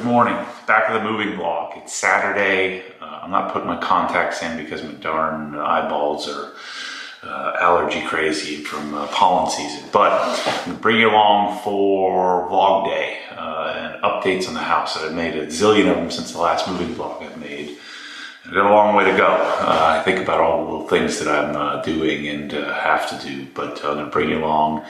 morning. Back to the moving vlog. It's Saturday. I'm not putting my contacts in because my darn eyeballs are allergy crazy from pollen season. But I'm going to bring you along for vlog day and updates on the house. I've made a zillion of them since the last moving vlog I've made. I've got a long way to go. I think about all the little things that I'm doing and have to do, but I'm going to bring you along,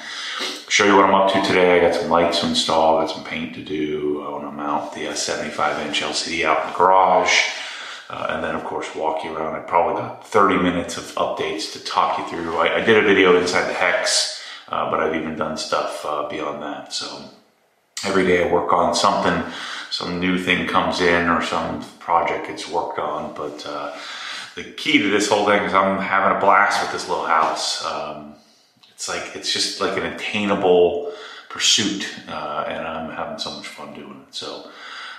show you what I'm up to today. I got some lights to install, got some paint to do. I want to mount the 75-inch LCD out in the garage, and then of course walk you around. I probably got 30 minutes of updates to talk you through. I did a video inside the Hex, but I've even done stuff beyond that. So every day I work on something. Some new thing comes in or some project gets worked on, but the key to this whole thing is I'm having a blast with this little house. It's just like an attainable pursuit, and I'm having so much fun doing it. So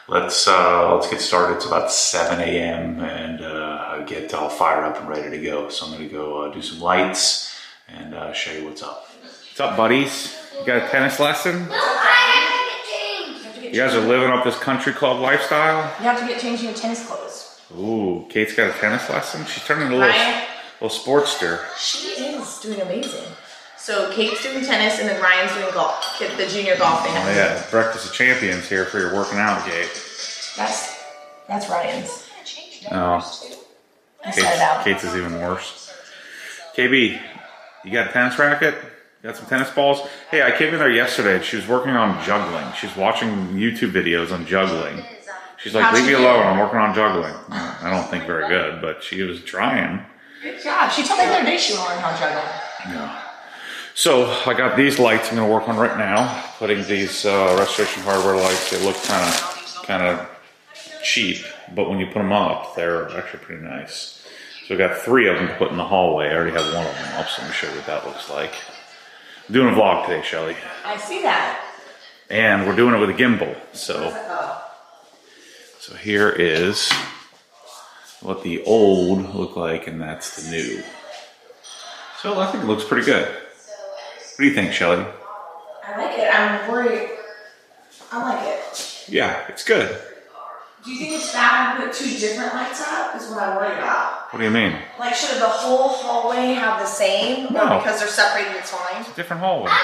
let's get started. It's about 7 a.m. and I get all fired up and ready to go. So I'm gonna go do some lights and show you what's up. What's up, buddies? You got a tennis lesson? You guys are living up this country club lifestyle? You have to get changed in your tennis clothes. Ooh, Kate's got a tennis lesson? She's turning into a little sportster. She is doing amazing. So Kate's doing tennis and then Ryan's doing golf, the junior golf thing. Oh yeah, Breakfast of Champions here for your working out, Kate. That's Ryan's. Oh, Kate's is even worse. KB, you got a tennis racket? Got some tennis balls? Hey, I came in there yesterday and she was working on juggling. She's watching YouTube videos on juggling. She's like, leave me alone, I'm working on juggling. I don't think very good, but she was trying. Good job. She told me the other day she would learn how to juggle. Yeah. So I got these lights I'm gonna work on right now. Putting these Restoration Hardware lights, they look kind of cheap, but when you put them up, they're actually pretty nice. So we got 3 of them to put in the hallway. I already have 1 of them up, so let me show you what that looks like. I'm doing a vlog today, Shelly. I see that. And we're doing it with a gimbal. So here is what the old look like, and that's the new. So I think it looks pretty good. What do you think, Shelly? I like it. I'm worried. I like it. Yeah, it's good. Do you think it's bad to put 2 different lights up? Is what I'm worried about. What do you mean? Like, should the whole hallway have the same? No. Or because they're separated, it's fine? It's a different hallway. I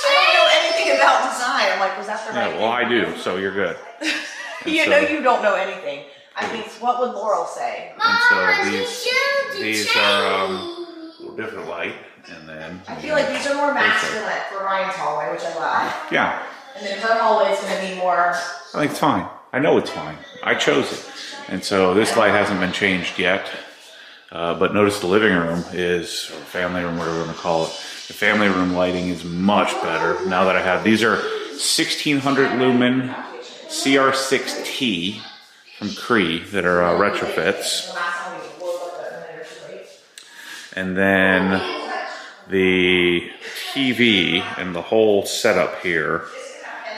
don't know anything about design. I'm like, was that the right Yeah, well, I do, so you're good. You know you don't know anything. I mean, what would Laurel say? And so these are a little different light, and then I feel like these are more masculine for Ryan's hallway, which I love. Yeah. And then her hallway is going to be more. I think it's fine. I know it's fine. I chose it. And so this light hasn't been changed yet. But notice the living room is, or family room, whatever you want to call it. The family room lighting is much better now that I have. These are 1600 lumen CR6T from Cree that are retrofits. And then the TV and the whole setup here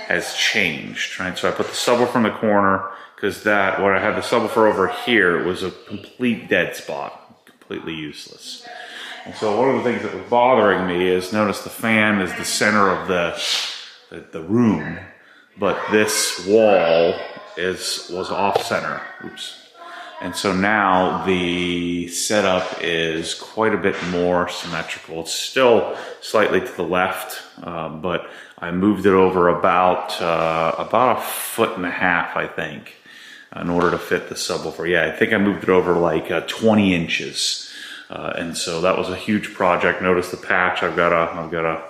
has changed, right? So I put the subwoofer in the corner because what I had the subwoofer over here was a complete dead spot, completely useless. And so one of the things that was bothering me is, notice the fan is the center of the room, but this wall was off center. Oops. And so now the setup is quite a bit more symmetrical. It's still slightly to the left, but I moved it over about 1.5 feet, I think, in order to fit the subwoofer. Yeah, I think I moved it over like 20 inches. And so that was a huge project. Notice the patch. I've got a,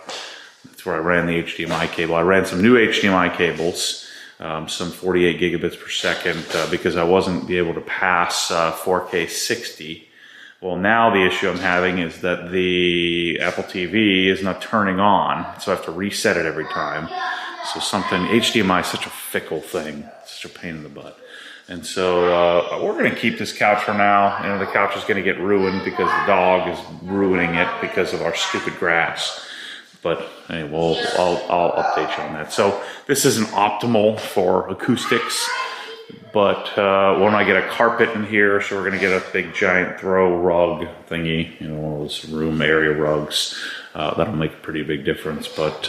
that's where I ran the HDMI cable. I ran some new HDMI cables, some 48 gigabits per second, because I wasn't able to pass 4K 60. Well, now the issue I'm having is that the Apple TV is not turning on, so I have to reset it every time. So HDMI is such a fickle thing, such a pain in the butt. And so we're going to keep this couch for now. You know, the couch is going to get ruined because the dog is ruining it because of our stupid grass. But anyway, I'll update you on that. So this isn't optimal for acoustics, but when I get a carpet in here, so we're going to get a big giant throw rug thingy, you know, one of those room area rugs. That'll make a pretty big difference. But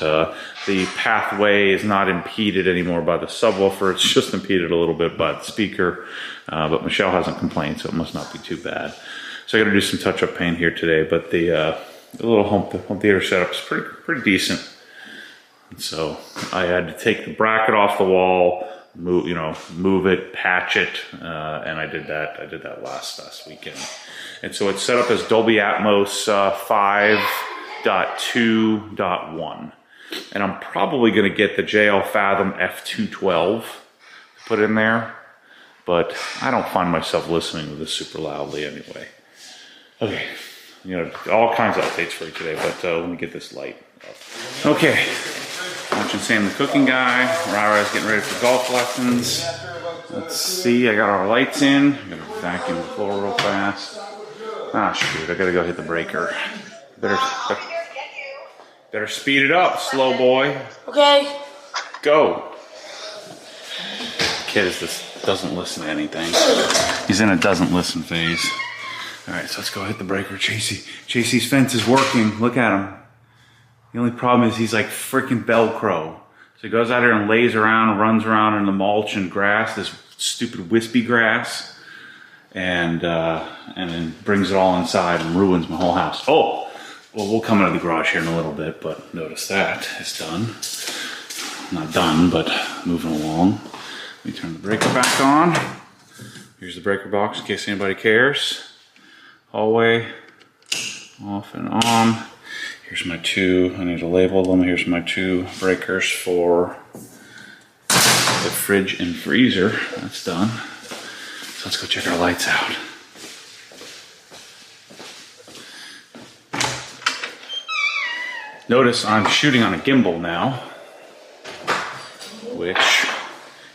the pathway is not impeded anymore by the subwoofer. It's just impeded a little bit by the speaker. But Michelle hasn't complained, so it must not be too bad. So I got to do some touch-up paint here today. But the little home theater setup is pretty decent. And so I had to take the bracket off the wall, move it, patch it, and I did that. I did that last weekend. And so it's set up as Dolby Atmos 5.2.1. And I'm probably going to get the JL Fathom F212 put in there, but I don't find myself listening to this super loudly anyway. Okay, all kinds of updates for you today, but let me get this light up. Okay, watching Sam the Cooking Guy. Rara's getting ready for golf lessons. Let's see, I got our lights in. I'm gonna vacuum the floor real fast. Ah, shoot, I gotta go hit the breaker. Better speed it up, slow boy. Okay. Go. Kid doesn't listen to anything. He's in a doesn't listen phase. All right, so let's go hit the breaker. Chasey's fence is working. Look at him. The only problem is he's like freaking Velcro. So he goes out here and lays around and runs around in the mulch and grass, this stupid wispy grass, and then brings it all inside and ruins my whole house. Oh, well, we'll come into the garage here in a little bit, but notice that it's done. Not done, but moving along. Let me turn the breaker back on. Here's the breaker box in case anybody cares. Hallway, off and on. Here's my two, I need to label them. Here's my two breakers for the fridge and freezer. That's done. So let's go check our lights out. Notice I'm shooting on a gimbal now,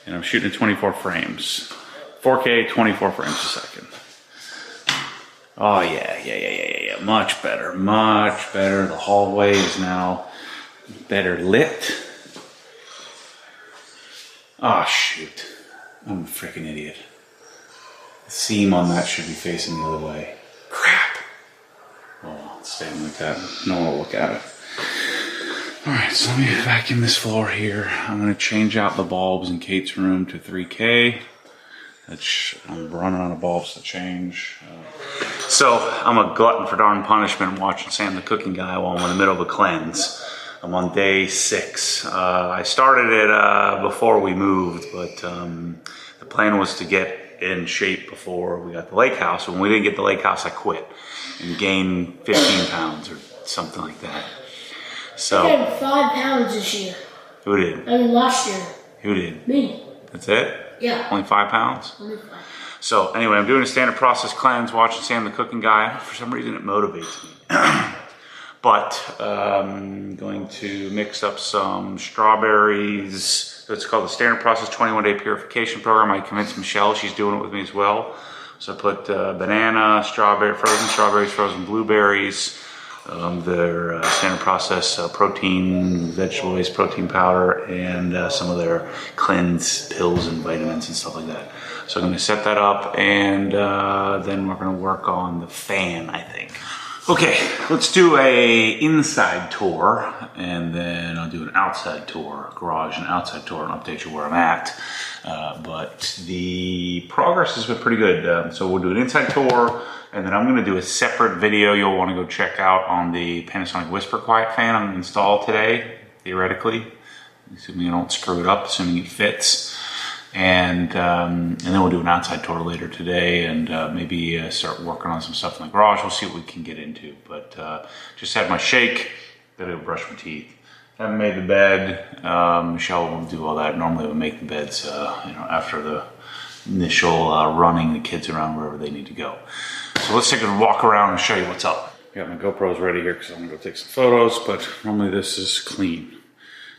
and I'm shooting 24 frames. 4K, 24 frames a second. Oh yeah, much better. The hallway is now better lit. Oh shoot, I'm a freaking idiot. The seam on that should be facing the other way. Crap. Oh, it's staying like that. No one will look at it. All right, so let me vacuum this floor here. I'm gonna change out the bulbs in Kate's room to 3K. I'm running out of bulbs to change. So I'm a glutton for darn punishment watching Sam the Cooking Guy while I'm in the middle of a cleanse. I'm on day 6. I started it before we moved, but the plan was to get in shape before we got the lake house. When we didn't get the lake house, I quit and gained 15 pounds or something like that. So I gained 5 pounds this year. Who did? I mean last year. Who did? Me. That's it? Yeah. Only 5 pounds? Only 5. So anyway, I'm doing a standard process cleanse, watching Sam the Cooking Guy. For some reason it motivates me. But I'm going to mix up some strawberries. It's called the Standard Process 21-Day Purification Program. I convinced Michelle, she's doing it with me as well. So I put banana, frozen strawberries, frozen blueberries, their standard process protein, vegetable-based protein powder, and some of their cleanse pills and vitamins and stuff like that. So I'm going to set that up, and then we're going to work on the fan, I think. Okay, let's do a inside tour, and then I'll do an outside tour, garage and outside tour, and update you where I'm at. But the progress has been pretty good. So we'll do an inside tour, and then I'm going to do a separate video you'll want to go check out on the Panasonic Whisper Quiet fan I'm going to install today, theoretically. Assuming you don't screw it up, assuming it fits. And then we'll do an outside tour later today, and maybe start working on some stuff in the garage. We'll see what we can get into. But just had my shake, gotta go brush my teeth. Haven't made the bed. Michelle will do all that. Normally we'll make the beds after the initial running the kids around wherever they need to go. So let's take a walk around and show you what's up. Got my GoPros ready here because I'm gonna go take some photos, but normally this is clean.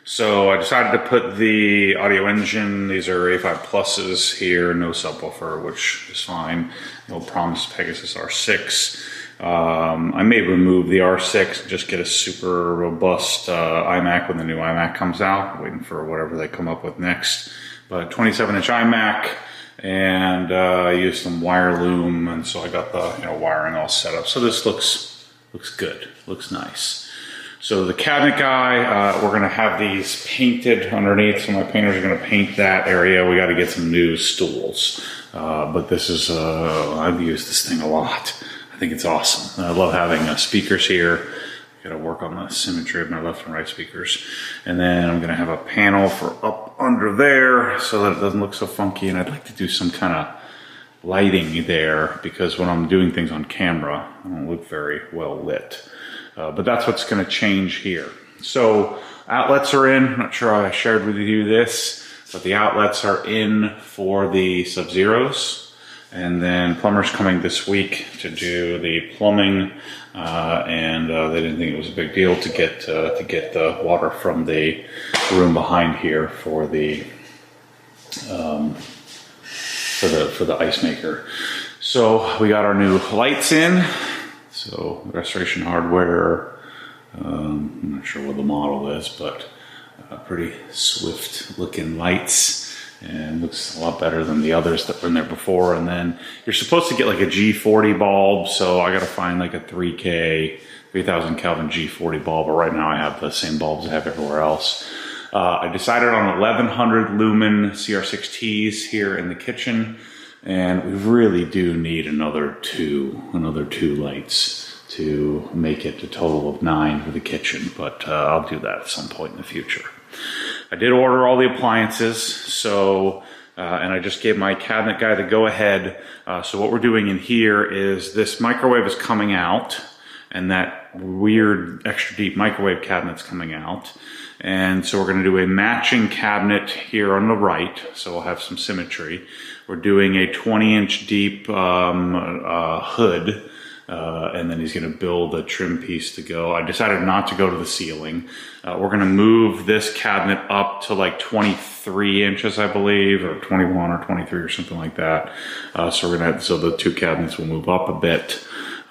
So I decided to put the Audio Engine, these are A5 Pluses here, no subwoofer, which is fine. No Promise Pegasus R6. I may remove the R6 and just get a super robust iMac when the new iMac comes out. Waiting for whatever they come up with next. But 27-inch iMac, and I used some wire loom, and so I got the wiring all set up. So this looks good, looks nice. So the cabinet guy, we're gonna have these painted underneath. So my painters are gonna paint that area. We got to get some new stools. But this is, I've used this thing a lot. I think it's awesome. I love having speakers here. Got to work on the symmetry of my left and right speakers. And then I'm gonna have a panel for up under there so that it doesn't look so funky. And I'd like to do some kind of lighting there because when I'm doing things on camera, I don't look very well lit. But that's what's gonna change here. So outlets are in. I'm not sure I shared with you this, but the outlets are in for the Sub-Zeros. And then plumber's coming this week to do the plumbing, and they didn't think it was a big deal to get the water from the room behind here for the ice maker. So we got our new lights in. So Restoration Hardware. I'm not sure what the model is, but pretty swift looking lights. And looks a lot better than the others that were in there before. And then you're supposed to get like a G40 bulb, so I gotta find like a 3K, 3000 Kelvin G40 bulb, but right now I have the same bulbs I have everywhere else. I decided on 1100 lumen CR6Ts here in the kitchen, and we really do need another two lights to make it a total of 9 for the kitchen, but I'll do that at some point in the future. I did order all the appliances, so, and I just gave my cabinet guy the go-ahead. So what we're doing in here is this microwave is coming out, and that weird extra deep microwave cabinet's coming out. And so we're gonna do a matching cabinet here on the right, so we'll have some symmetry. We're doing a 20-inch deep hood, and then he's gonna build a trim piece to go. I decided not to go to the ceiling. We're gonna move this cabinet up to like 23 inches, I believe, or 21 or 23 or something like that. So the two cabinets will move up a bit.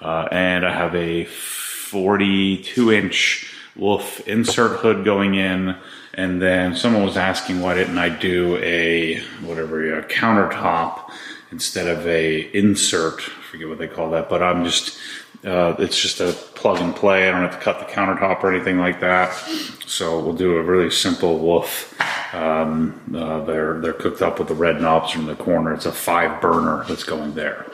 And I have a 42-inch Wolf insert hood going in. And then someone was asking why didn't I do a countertop instead of a insert. I forget what they call that, but I'm just, it's just a plug and play. I don't have to cut the countertop or anything like that. So we'll do a really simple Wolf. They're cooked up with the red knobs in the corner. It's a 5 burner that's going there.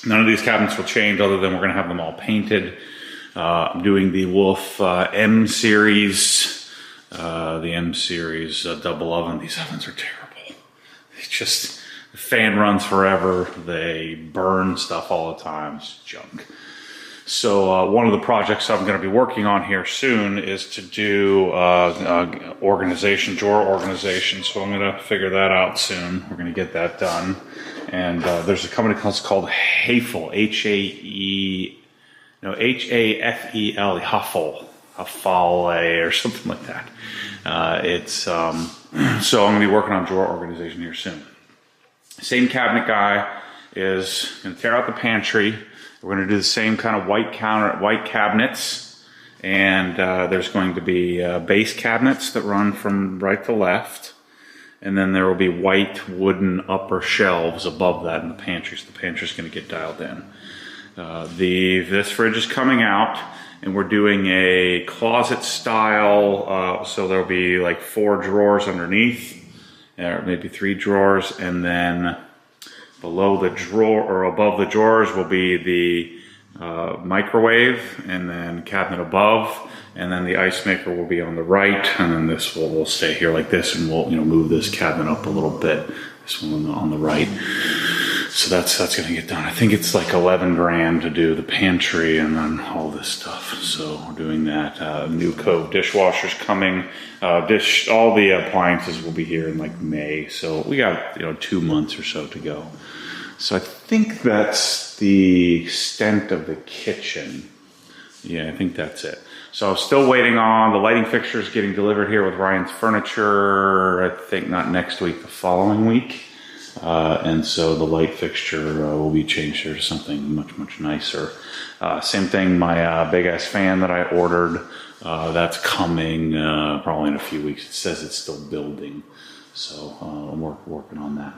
None of these cabinets will change other than we're gonna have them all painted. I'm doing the Wolf M series, the M series double oven. These ovens are terrible. It's just, the fan runs forever. They burn stuff all the time. It's junk. So one of the projects I'm going to be working on here soon is to do drawer organization. So I'm going to figure that out soon. We're going to get that done. And there's a company called Hafel, H-A-F-E-L, Hafele or something like that. So I'm going to be working on drawer organization here soon. Same cabinet guy is going to tear out the pantry. We're going to do the same kind of white cabinets, and there's going to be base cabinets that run from right to left, and then there will be white wooden upper shelves above that in the pantry. So the pantry's going to get dialed in. This fridge is coming out, and we're doing a closet style. So there'll be like 4 drawers underneath, or maybe 3 drawers, and then below the drawer or above the drawers will be the microwave, and then cabinet above, and then the ice maker will be on the right, and then this will stay here like this, and we'll move this cabinet up a little bit. This one on the right. So that's going to get done. I think it's like 11 grand to do the pantry and then all this stuff. So we're doing that. New Cove dishwasher's coming. All the appliances will be here in like May. So we got 2 months or so to go. So I think that's the extent of the kitchen. Yeah, I think that's it. So I'm still waiting on the lighting fixtures getting delivered here with Ryan's Furniture. I think not next week, the following week. And so the light fixture will be changed here to something much, much nicer. Same thing, my big ass fan that I ordered, that's coming probably in a few weeks. It says it's still building. So I'm working on that.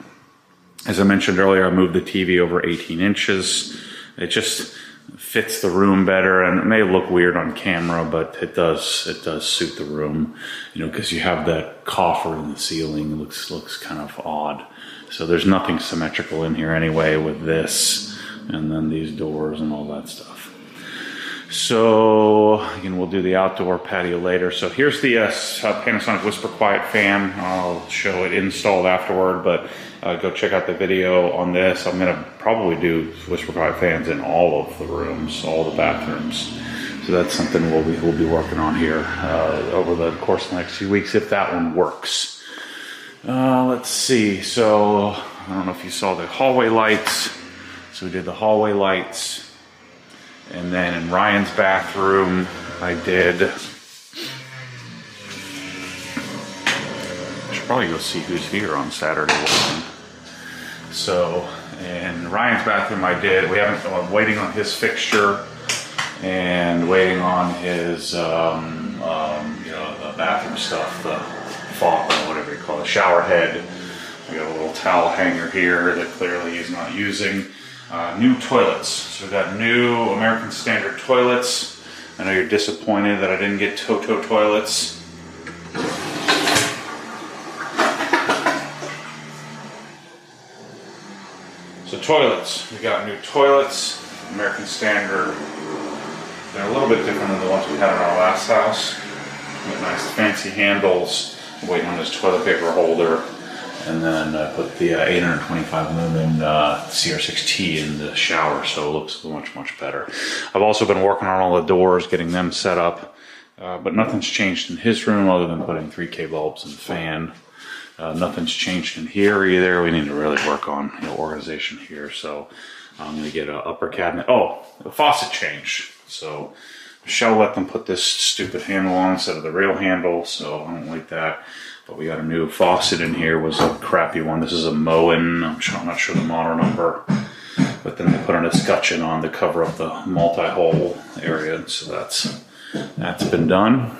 As I mentioned earlier, I moved the TV over 18 inches. It just, fits the room better, and it may look weird on camera, but it does suit the room, you know, because you have that coffer in the ceiling. It looks kind of odd. So there's nothing symmetrical in here anyway with this, and then these doors and all that stuff. So again, we'll do the outdoor patio later. So here's the Panasonic Whisper Quiet fan. I'll show it installed afterward, but go check out the video on this. I'm gonna probably do Whisper Quiet fans in all of the rooms, all the bathrooms. So that's something we'll be working on here over the course of the next few weeks, if that one works. Let's see. So I don't know if you saw the hallway lights. So we did the hallway lights. And then in Ryan's bathroom, I did. I should probably go see who's here on Saturday morning. So in Ryan's bathroom, I'm waiting on his fixture and waiting on his, the bathroom stuff, the faucet, whatever you call it, shower head. We got a little towel hanger here that clearly he's not using. New toilets. So we got new American Standard toilets. I know you're disappointed that I didn't get Toto toilets. So toilets. We got new toilets, American Standard. They're a little bit different than the ones we had in our last house. With nice fancy handles. I'm waiting on this toilet paper holder. And then I put the 825 lumen CR6T in the shower, so it looks much, much better. I've also been working on all the doors, getting them set up, but nothing's changed in his room other than putting 3K bulbs in the fan. Nothing's changed in here either. We need to really work on organization here, so I'm going to get an upper cabinet. Oh, the faucet changed. So Michelle let them put this stupid handle on instead of the real handle, so I don't like that. But we got a new faucet in here. Was a crappy one. This is a Moen. I'm not sure the model number. But then they put an escutcheon on to cover up the multi-hole area. So that's been done.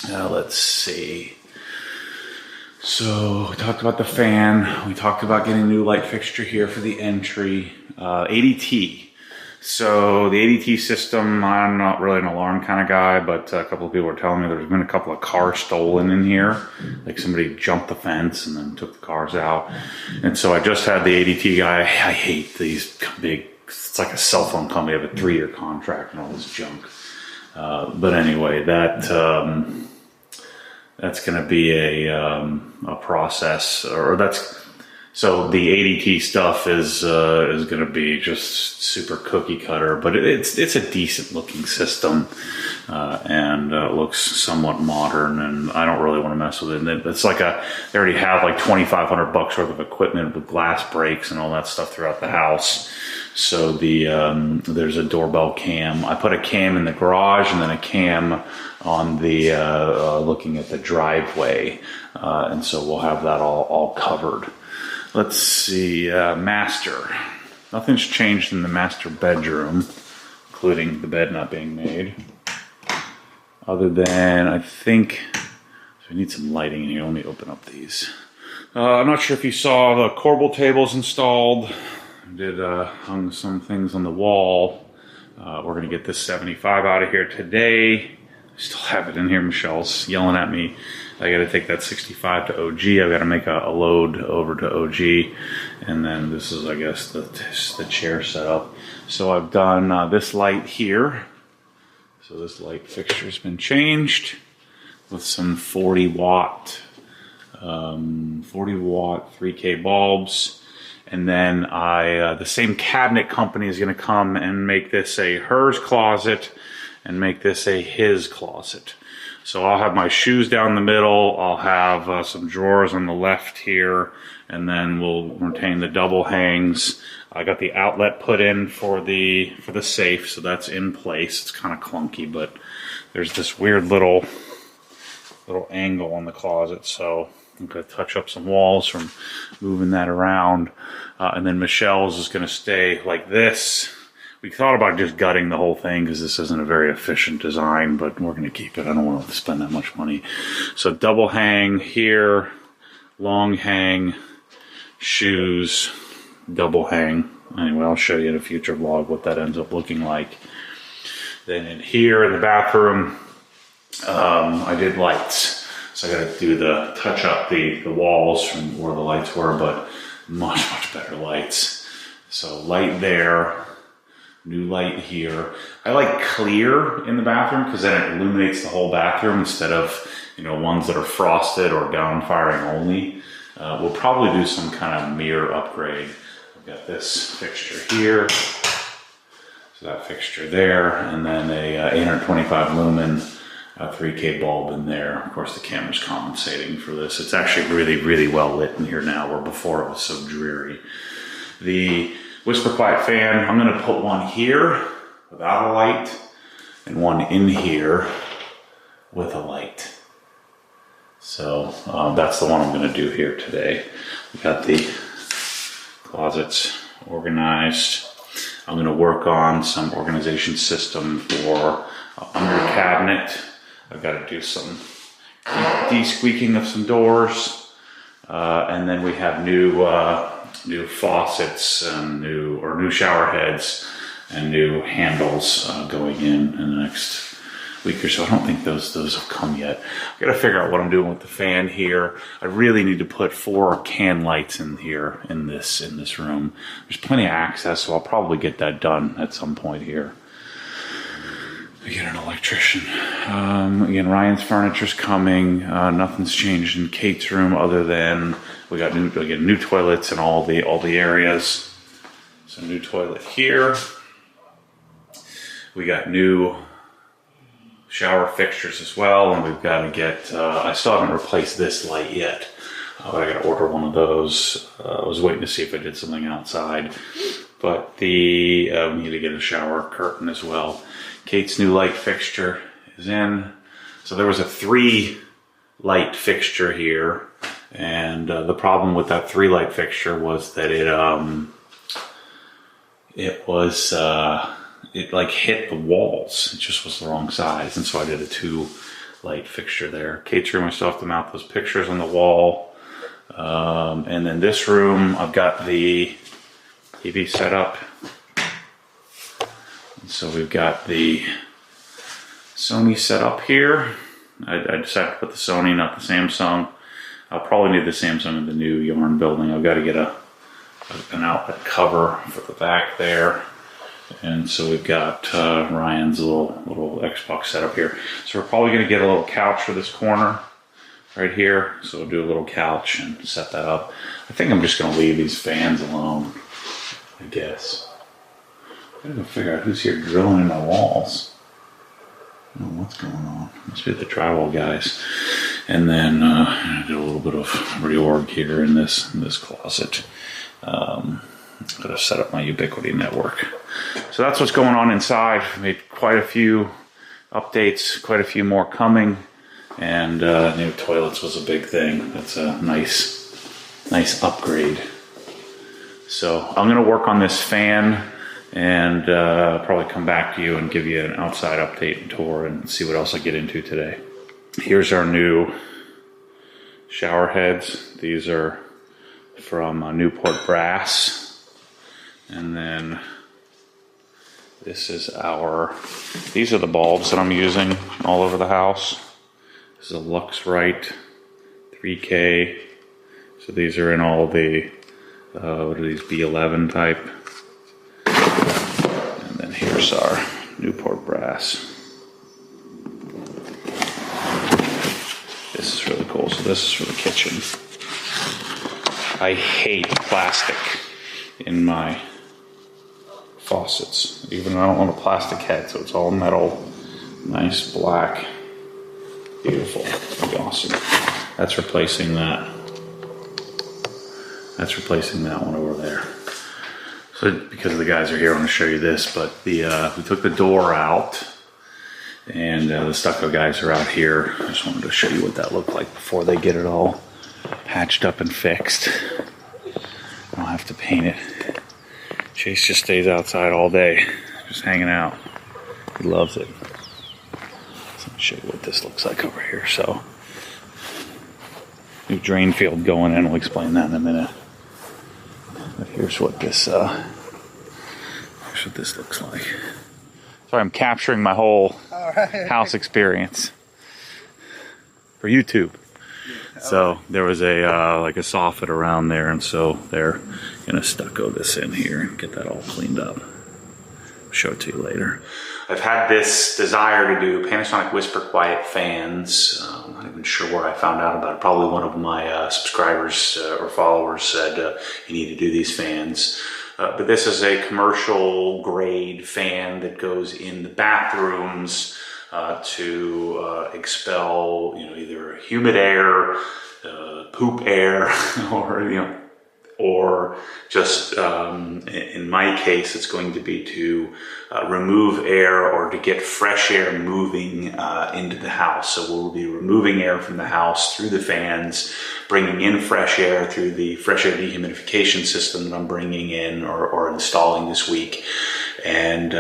Let's see. So we talked about the fan. We talked about getting a new light fixture here for the entry. ADT. So the ADT system, I'm not really an alarm kind of guy, but a couple of people were telling me there's been a couple of cars stolen in here. Like somebody jumped the fence and then took the cars out. And so I just had the ADT guy. I hate these big, it's like a cell phone company. I have a 3-year contract and all this junk. But anyway, that's going to be a process, or so the ADT stuff is going to be just super cookie cutter, but it's a decent looking system, and looks somewhat modern, and I don't really want to mess with it. It's like they already have like $2,500 worth of equipment with glass breaks and all that stuff throughout the house. So there's a doorbell cam. I put a cam in the garage and then a cam on the looking at the driveway, and so we'll have that all covered. Let's see, master. Nothing's changed in the master bedroom, including the bed not being made. Other than, I think, so we need some lighting in here. Let me open up these. I'm not sure if you saw the Corbel tables installed. I did hung some things on the wall. We're gonna get this 75 out of here today. I still have it in here. Michelle's yelling at me. I got to take that 65 to OG. I've got to make a load over to OG. And then this is, I guess, the chair setup. So I've done this light here. So this light fixture's been changed with some 40 watt 3K bulbs. And then the same cabinet company is going to come and make this a hers closet and make this a his closet. So I'll have my shoes down the middle, I'll have some drawers on the left here, and then we'll retain the double hangs. I got the outlet put in for the safe, so that's in place. It's kind of clunky, but there's this weird little angle on the closet, so I'm going to touch up some walls from moving that around. And then Michelle's is going to stay like this. We thought about just gutting the whole thing because this isn't a very efficient design, but we're going to keep it. I don't want to spend that much money. So double hang here, long hang, shoes, double hang Anyway, I'll show you in a future vlog what that ends up looking like. Then in here in the bathroom, I did lights. So I got to touch up the walls from where the lights were, but much better lights. So light there, new light here. I like clear in the bathroom because then it illuminates the whole bathroom instead of, you know, ones that are frosted or down firing only. We'll probably do some kind of mirror upgrade. I've got this fixture here. So that fixture there, and then a 825 lumen 3K bulb in there. Of course, the camera's compensating for this. It's actually really well lit in here now, where before it was so dreary. The Whisper Quiet fan, I'm gonna put one here without a light, and one in here with a light. So that's the one I'm gonna do here today. We got the closets organized. I'm gonna work on some organization system for under cabinet. I've got to do some de-squeaking of some doors, and then we have new faucets and new shower heads and new handles going in the next week or so. I don't think those have come yet. I've got to figure out what I'm doing with the fan here. I really need to put 4 can lights in here in this room. There's plenty of access, so I'll probably get that done at some point here. We get an electrician. Again, Ryan's furniture's coming. Nothing's changed in Kate's room other than we got new toilets in all the areas. So new toilet here. We got new shower fixtures as well, and we've got to get. I still haven't replaced this light yet, but I got to order one of those. I was waiting to see if I did something outside, but we need to get a shower curtain as well. Kate's new light fixture is in. So there was a 3 light fixture here, and the problem with that 3 light fixture was that it like hit the walls. It just was the wrong size, and so I did a 2 light fixture there. Kate's room, I still have to mount those pictures on the wall, and then this room, I've got the TV set up. So we've got the Sony set up here. I decided to put the Sony, not the Samsung. I'll probably need the Samsung in the new yarn building. I've got to get an outlet cover for the back there. And so we've got Ryan's little Xbox setup here. So we're probably going to get a little couch for this corner right here. So we'll do a little couch and set that up. I think I'm just going to leave these fans alone, I guess. I gotta go figure out who's here drilling in my walls. I don't know what's going on. Must be the drywall guys. And then I did a little bit of reorg here in this closet. Gotta set up my Ubiquiti network. So that's what's going on inside. Made quite a few updates, quite a few more coming, and new toilets was a big thing. That's a nice upgrade. So I'm gonna work on this fan, and probably come back to you and give you an outside update and tour and see what else I get into today. Here's our new shower heads. These are from Newport Brass. And then this is these are the bulbs that I'm using all over the house. This is a Luxrite 3K. So these are in all the, what are these, B11 type. Here's our Newport Brass. This is really cool. So this is for the kitchen. I hate plastic in my faucets. Even though I don't want a plastic head, so it's all metal. Nice black. Beautiful. That'd be awesome. That's replacing that. That's replacing that one over there. So because the guys are here, I want to show you this, but we took the door out, and the stucco guys are out here. I just wanted to show you what that looked like before they get it all patched up and fixed. I don't have to paint it. Chase just stays outside all day, just hanging out. He loves it. So let me show you what this looks like over here. So, new drain field going in. We'll explain that in a minute. But here's what this Here's what this looks like. Sorry, I'm capturing my whole house experience for YouTube. So there was a like a soffit around there, and so they're gonna stucco this in here and get that all cleaned up. I'll show it to you later. I've had this desire to do Panasonic Whisper Quiet fans. I'm not even sure where I found out about it. Probably one of my subscribers or followers said you need to do these fans. But this is a commercial grade fan that goes in the bathrooms to expel, either humid air, poop air, or just in my case, it's going to be to remove air or to get fresh air moving into the house. So we'll be removing air from the house through the fans, bringing in fresh air through the fresh air dehumidification system that I'm bringing in or installing this week, and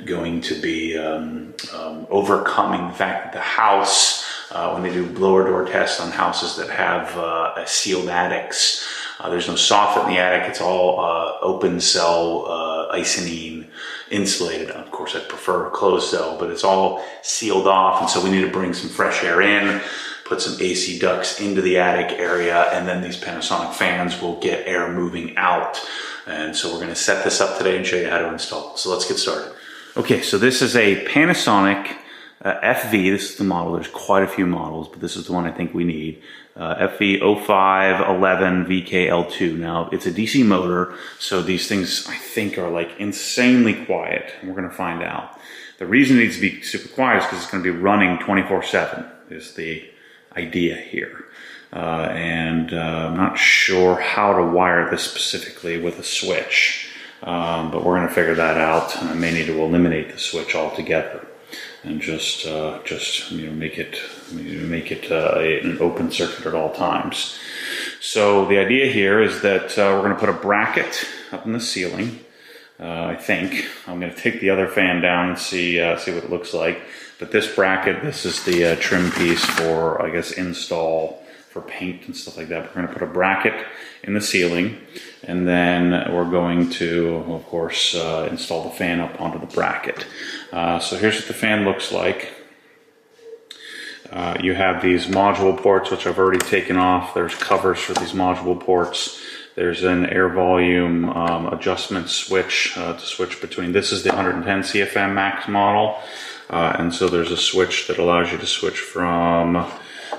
going to be overcoming the fact that the house, when they do blower door tests on houses that have sealed attics, there's no soffit in the attic. It's all open cell Icynene insulated. Of course, I'd prefer closed cell, but it's all sealed off, and so we need to bring some fresh air in, put some AC ducts into the attic area, and then these Panasonic fans will get air moving out. And so we're going to set this up today and show you how to install. So let's get started. Okay, so this is a Panasonic FV. This is the model. There's quite a few models, but this is the one I think we need. FV0511 VKL2. Now, it's a DC motor, so these things I think are like insanely quiet, and we're going to find out. The reason it needs to be super quiet is because it's going to be running 24/7 is the idea here. I'm not sure how to wire this specifically with a switch, but we're going to figure that out. I may need to eliminate the switch altogether and just make it an open circuit at all times. So the idea here is that we're going to put a bracket up in the ceiling. I think I'm going to take the other fan down and see what it looks like. But this bracket, this is the trim piece for, I guess, install for paint and stuff like that. We're going to put a bracket in the ceiling, and then we're going to, of course, install the fan up onto the bracket. So here's what the fan looks like. You have these module ports, which I've already taken off. There's covers for these module ports. There's an air volume adjustment switch to switch between. This is the 110 CFM Max model. And so there's a switch that allows you to switch from,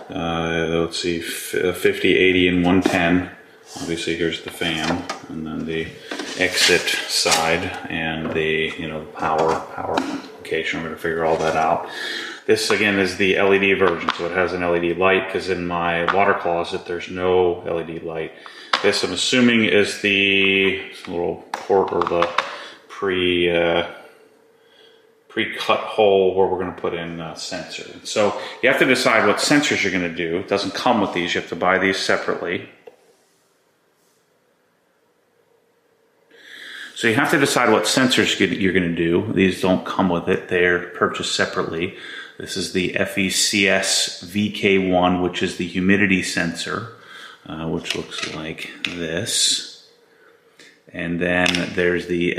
let's see, 50, 80, and 110. Obviously, here's the fan, and then the exit side, and the power application. We're going to figure all that out. This again is the LED version, so it has an LED light, because in my water closet there's no LED light. This, I'm assuming, is the little port or the pre-cut hole where we're going to put in a sensor. So you have to decide what sensors you're going to do. It doesn't come with these. You have to buy these separately. So you have to decide what sensors you're going to do. These don't come with it. They're purchased separately. This is the FECS VK1, which is the humidity sensor, which looks like this. And then there's the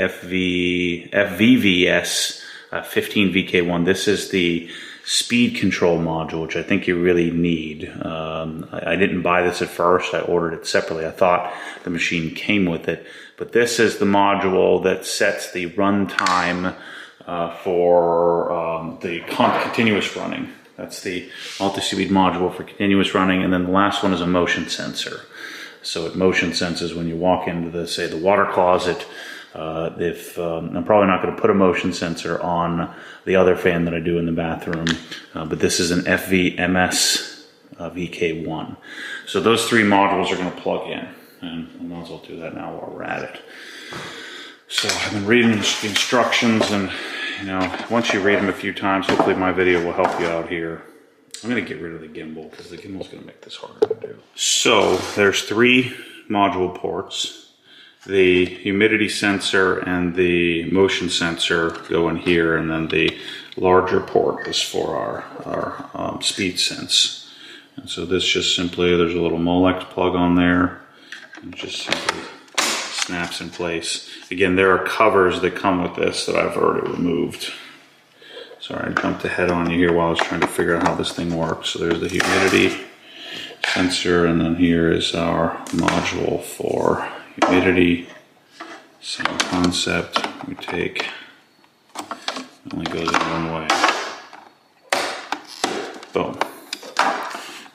FVVS 15 VK1. This is the speed control module, which I think you really need. I didn't buy this at first. I ordered it separately. I thought the machine came with it. But this is the module that sets the run time for the continuous running. That's the multi-speed module for continuous running. And then the last one is a motion sensor. So it motion senses when you walk into the water closet. I'm probably not going to put a motion sensor on the other fan that I do in the bathroom, but this is an FVMS VK1. So those three modules are going to plug in, and I might as well do that now while we're at it. So I've been reading the instructions, and once you read them a few times, hopefully my video will help you out here. I'm going to get rid of the gimbal because the gimbal is going to make this harder to do. So there's three module ports. The humidity sensor and the motion sensor go in here, and then the larger port is for our speed sense. And so this just simply, there's a little Molex plug on there, and just simply snaps in place. Again, there are covers that come with this that I've already removed. Sorry, I jumped ahead on you here while I was trying to figure out how this thing works. So there's the humidity sensor, and then here is our module for humidity. Same concept. We take, it only goes in one way. Boom.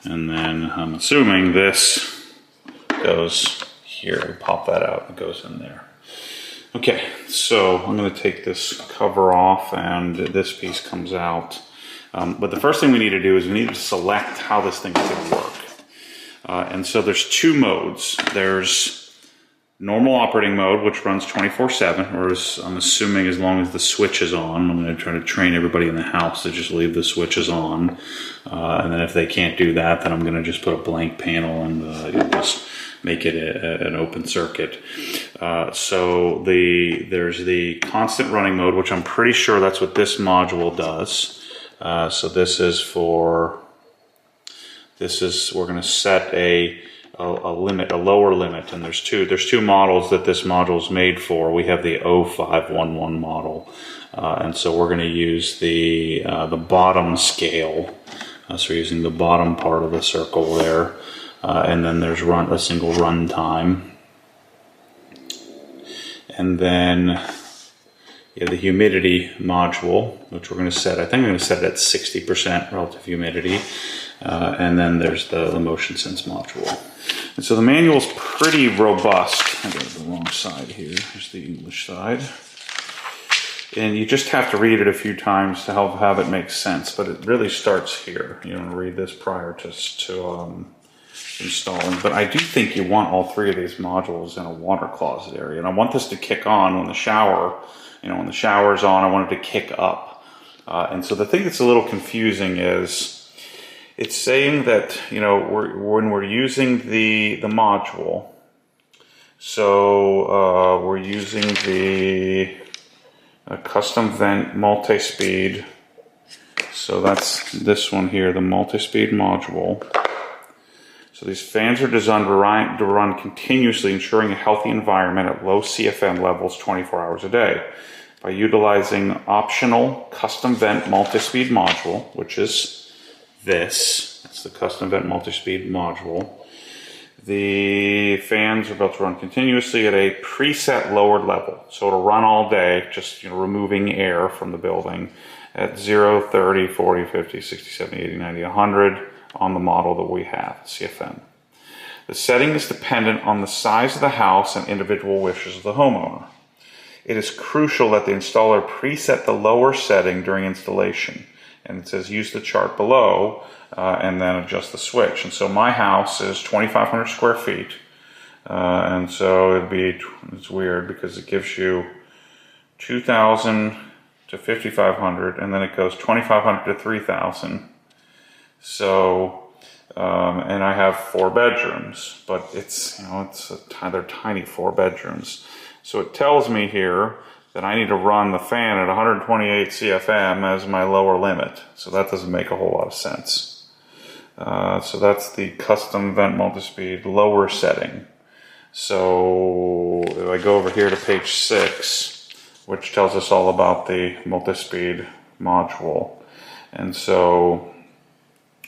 And then I'm assuming this goes here. We pop that out, it goes in there. Okay, so I'm going to take this cover off and this piece comes out. But the first thing we need to do is we need to select how this thing is going to work. And so there's two modes. There's normal operating mode, which runs 24/7, or I'm assuming as long as the switch is on. I'm going to try to train everybody in the house to just leave the switches on. And then if they can't do that, then I'm going to just put a blank panel and just make it an open circuit. So there's the constant running mode, which I'm pretty sure that's what this module does. So we're going to set a limit, a lower limit, and there's two models that this module is made for. We have the 0511 model, and so we're going to use the bottom scale. So we're using the bottom part of the circle there. And then there's a single run time. And then you have the humidity module, which we're going to set, I think I'm going to set it at 60% relative humidity. And then there's the motion sense module. And so the manual is pretty robust. I got the wrong side here. Here's the English side. And you just have to read it a few times to help have it make sense. But it really starts here. You want to read this prior to installing. But I do think you want all three of these modules in a water closet area. And I want this to kick on when the shower, when the shower's on, I want it to kick up. And so the thing that's a little confusing is it's saying that, when we're using the module, so we're using the custom vent multi-speed. So that's this one here, the multi-speed module. So these fans are designed to run continuously, ensuring a healthy environment at low CFM levels 24 hours a day. By utilizing optional custom vent multi-speed module, which is this, it's the custom vent multi-speed module. The fans are built to run continuously at a preset lowered level. So it'll run all day, just removing air from the building at 0, 30, 40, 50, 60, 70, 80, 90, 100. On the model that we have, CFM. The setting is dependent on the size of the house and individual wishes of the homeowner. It is crucial that the installer preset the lower setting during installation. And it says use the chart below and then adjust the switch. And so my house is 2,500 square feet. And so it's weird because it gives you 2,000 to 5,500 and then it goes 2,500 to 3,000. So, and I have 4 bedrooms, but they're tiny 4 bedrooms. So it tells me here that I need to run the fan at 128 CFM as my lower limit. So that doesn't make a whole lot of sense. So that's the custom vent multi-speed lower setting. So if I go over here to page 6, which tells us all about the multi-speed module. And so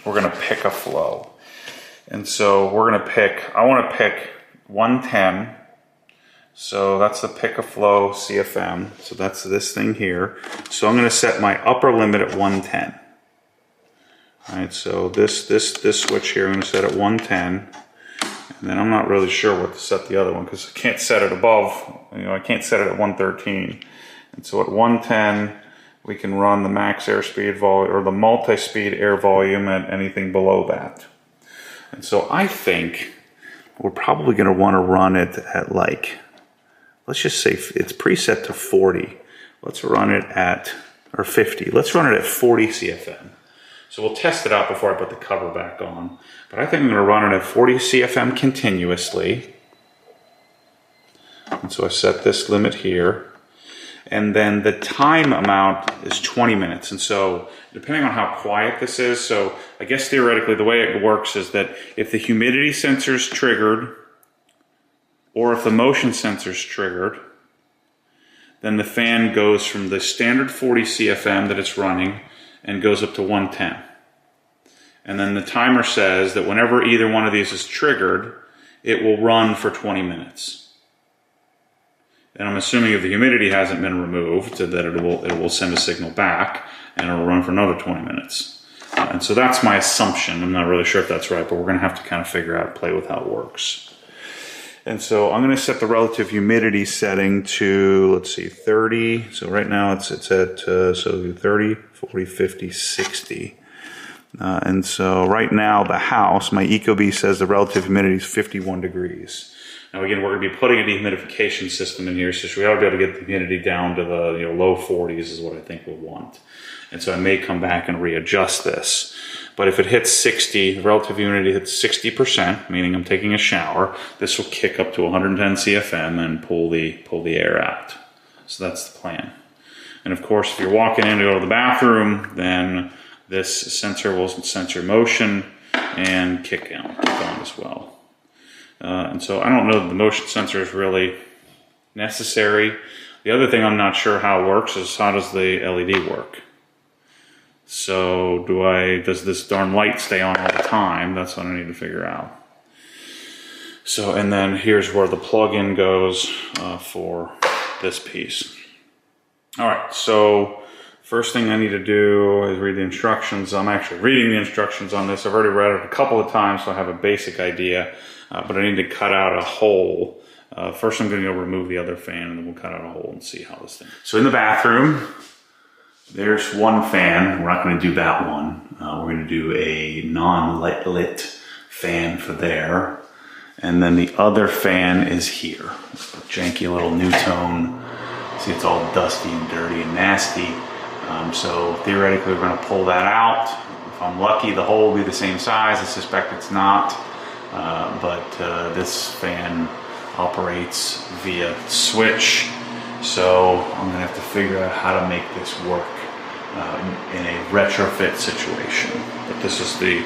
we're going to pick a flow. And so I want to pick 110. So that's the pick a flow CFM. So that's this thing here. So I'm going to set my upper limit at 110. All right, so this switch here, I'm going to set at 110. And then I'm not really sure what to set the other one because I can't set it above, I can't set it at 113. And so at 110, we can run the max airspeed volume or the multi-speed air volume at anything below that. And so I think we're probably going to want to run it at let's just say it's preset to 40. Let's run it or 50. Let's run it at 40 CFM. So we'll test it out before I put the cover back on. But I think I'm going to run it at 40 CFM continuously. And so I set this limit here. And then the time amount is 20 minutes. And so depending on how quiet this is, so I guess theoretically the way it works is that if the humidity sensor is triggered or if the motion sensor is triggered, then the fan goes from the standard 40 CFM that it's running and goes up to 110. And then the timer says that whenever either one of these is triggered, it will run for 20 minutes. And I'm assuming if the humidity hasn't been removed, that it will send a signal back and it will run for another 20 minutes. And so that's my assumption. I'm not really sure if that's right, but we're going to have to kind of figure out, play with how it works. And so I'm going to set the relative humidity setting to, let's see, 30. So right now it's at so 30, 40, 50, 60. And so right now the house, my Ecobee says the relative humidity is 51 degrees. Now again, we're going to be putting a dehumidification system in here, so we ought to be able to get the humidity down to the low 40s is what I think we'll want. And so I may come back and readjust this. But if it hits 60, the relative humidity hits 60%, meaning I'm taking a shower, this will kick up to 110 CFM and pull the air out. So that's the plan. And of course, if you're walking in to go to the bathroom, then this sensor will sense your motion and kick on as well. And so I don't know that the motion sensor is really necessary. The other thing I'm not sure how it works is how does the LED work? So does this darn light stay on all the time? That's what I need to figure out. So, and then here's where the plug-in goes for this piece. All right, so first thing I need to do is read the instructions. I'm actually reading the instructions on this. I've already read it a couple of times, so I have a basic idea, but I need to cut out a hole. First I'm gonna go remove the other fan and then we'll cut out a hole and see how this thing. So in the bathroom, there's one fan. We're not going to do that one. We're going to do a non-lit fan for there. And then the other fan is here. It's a janky little Newtone. See, it's all dusty and dirty and nasty. So theoretically, we're going to pull that out. If I'm lucky, the hole will be the same size. I suspect it's not. But this fan operates via switch. So I'm going to have to figure out how to make this work in a retrofit situation. But this is the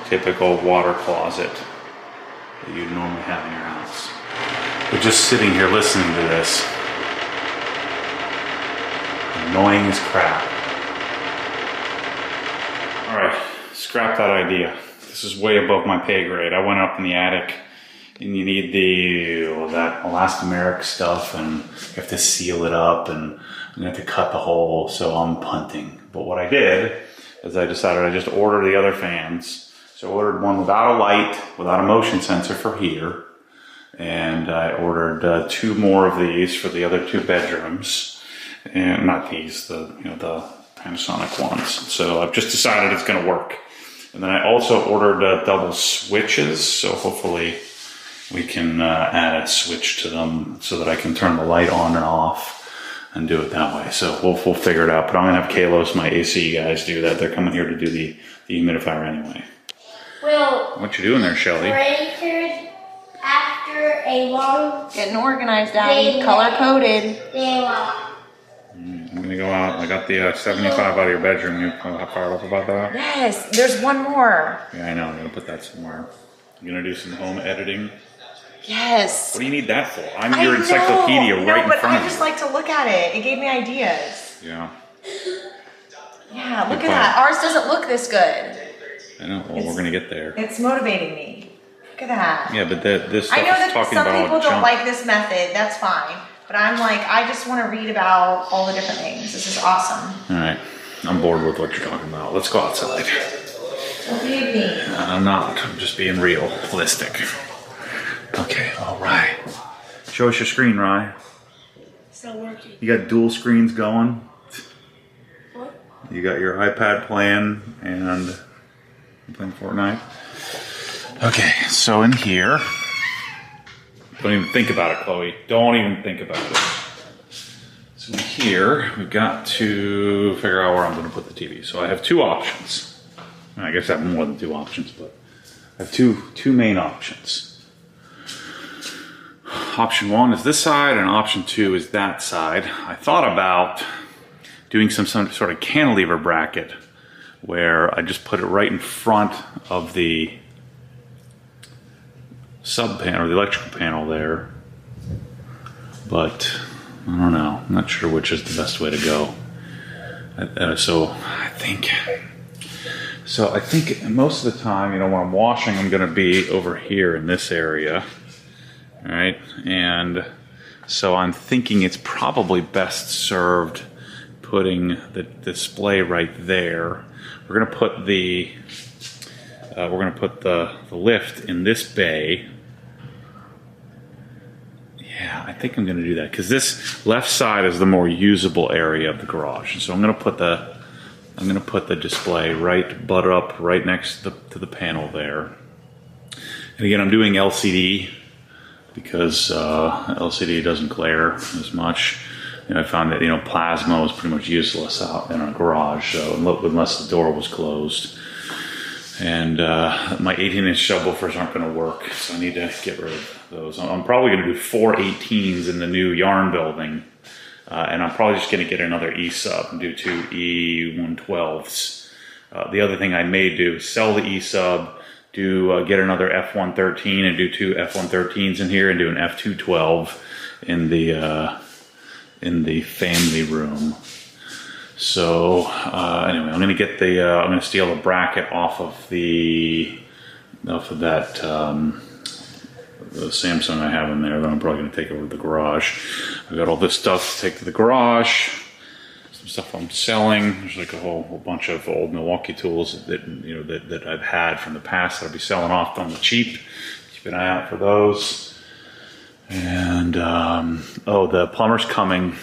typical water closet that you'd normally have in your house. But just sitting here listening to this, annoying as crap. All right, scrap that idea. This is way above my pay grade. I went up in the attic and you need that elastomeric stuff and you have to seal it up and I'm gonna have to cut the hole, so I'm punting. But what I did is I decided I just ordered the other fans. So I ordered one without a light, without a motion sensor for here. And I ordered 2 more of these for the other 2 bedrooms. And not these, the Panasonic ones. So I've just decided it's gonna work. And then I also ordered double switches, so hopefully we can add a switch to them so that I can turn the light on and off and do it that way. So we'll figure it out. But I'm gonna have Kalos, my AC guys, do that. They're coming here to do the humidifier anyway. Well, What you doing there, Shelly? created after a long Getting organized, Daddy. They- Color coded. day. I'm gonna go out. I got the 75 out of your bedroom. You fired up about that? Yes, there's one more. Yeah, I know. I'm gonna put that somewhere. You gonna do some home editing? Yes. What do you need that for? I'm your encyclopedia right in but front I of just you. like to look at it. It gave me ideas. Yeah, Yeah, look Good at that. Ours doesn't look this good. I know. Well, we're gonna get there. It's motivating me. Look at that. Yeah, but this I stuff know is that talking some about people don't junk. like this method. That's fine. But I'm like, I just want to read about all the different things. This is awesome. All right, I'm bored with what you're talking about. Let's go outside. Believe me. I'm not. I'm just being realistic. Okay, all right. Show us your screen, Rye. It's not working. You got dual screens going. What? You got your iPad playing and you playing Fortnite. Okay, so in here, don't even think about it, Chloe. Don't even think about it. So in here, we've got to figure out where I'm going to put the TV. So I have 2 options. I guess I have more than 2 options, but I have two main options. Option 1 is this side, and option 2 is that side. I thought about doing some sort of cantilever bracket where I just put it right in front of the sub panel, or the electrical panel there, but I don't know. I'm not sure which is the best way to go. So I think most of the time, you know, when I'm washing, I'm going to be over here in this area, all right? And so I'm thinking it's probably best served putting the display right there. We're going to put the lift in this bay. Yeah, I think I'm going to do that because this left side is the more usable area of the garage. And so I'm going to put the display right butt up right next to the panel there. And again, I'm doing LCD because LCD doesn't glare as much. And I found that, you know, plasma was pretty much useless out in our garage, so unless the door was closed. And my 18-inch subwoofers aren't going to work, so I need to get rid of those. I'm probably going to do 4 18s in the new yarn building, and I'm probably just going to get another E-sub and do 2 E112s. The other thing I may do is sell the E-sub, get another F113 and do 2 F113s in here and do an F212 in the family room. So anyway, I'm going to steal the bracket off of that the Samsung I have in there that I'm probably going to take over to the garage. I've got all this stuff to take to the garage. Some stuff I'm selling. There's like a whole bunch of old Milwaukee tools that I've had from the past that I'll be selling off on the cheap. Keep an eye out for those. And the plumber's coming.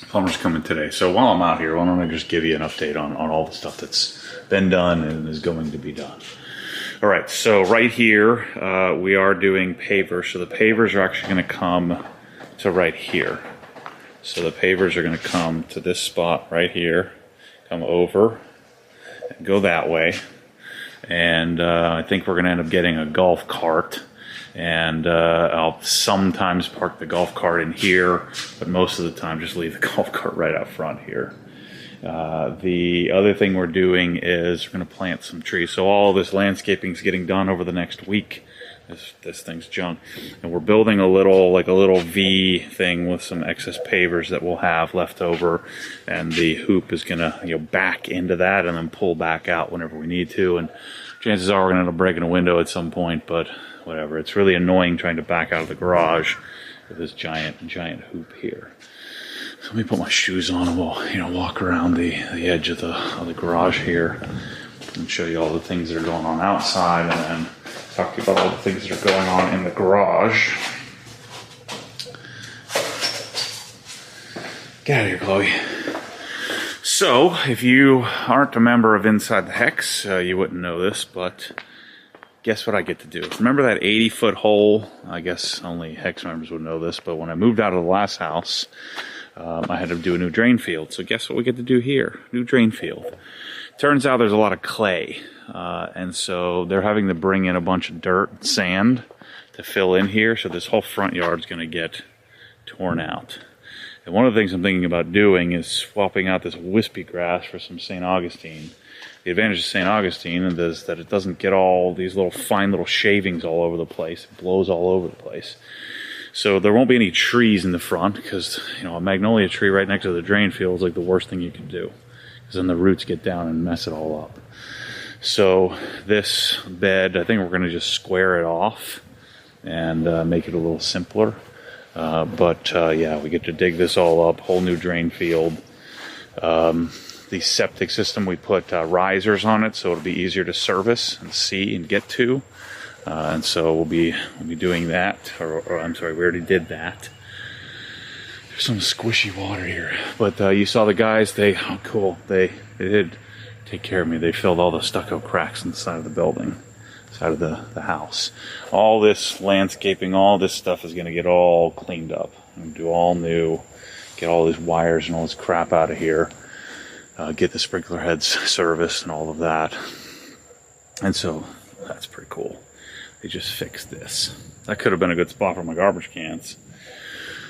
Plumber's coming today. So while I'm out here, why don't I just give you an update on all the stuff that's been done and is going to be done. All right, so right here, we are doing pavers. So the pavers are actually going to come to right here. So the pavers are going to come to this spot right here, come over, and go that way. And I think we're going to end up getting a golf cart. And I'll sometimes park the golf cart in here, but most of the time just leave the golf cart right out front here. The other thing we're doing is we're going to plant some trees. So all this landscaping is getting done over the next week. This thing's junk. And we're building a little V thing with some excess pavers that we'll have left over. And the hoop is going to back into that and then pull back out whenever we need to. And chances are we're going to end up breaking a window at some point, but whatever. It's really annoying trying to back out of the garage with this giant hoop here. So let me put my shoes on and we'll walk around the edge of the garage here and show you all the things that are going on outside, and then talk to you about all the things that are going on in the garage. Get out of here, Chloe. So, if you aren't a member of Inside the Hex, you wouldn't know this, but guess what I get to do? Remember that 80-foot hole? I guess only Hex members would know this, but when I moved out of the last house, I had to do a new drain field. So guess what we get to do here? New drain field. Turns out there's a lot of clay, and so they're having to bring in a bunch of dirt and sand to fill in here, so this whole front yard's going to get torn out. And one of the things I'm thinking about doing is swapping out this wispy grass for some St. Augustine. The advantage of St. Augustine is that it doesn't get all these fine little shavings all over the place. It blows all over the place. So there won't be any trees in the front because, a magnolia tree right next to the drain field is like the worst thing you can do, because then the roots get down and mess it all up. So this bed, I think we're going to just square it off and make it a little simpler. Yeah, we get to dig this all up, whole new drain field. The septic system, we put risers on it so it'll be easier to service and see and get to. And so we'll be doing that, or I'm sorry, we already did that. There's some squishy water here, but you saw the guys. They did take care of me. They filled all the stucco cracks in the side of the building, side of the house. All this landscaping, all this stuff is going to get all cleaned up and do all new. Get all these wires and all this crap out of here. Get the sprinkler heads serviced and all of that. And so that's pretty cool. They just fixed this. That could have been a good spot for my garbage cans.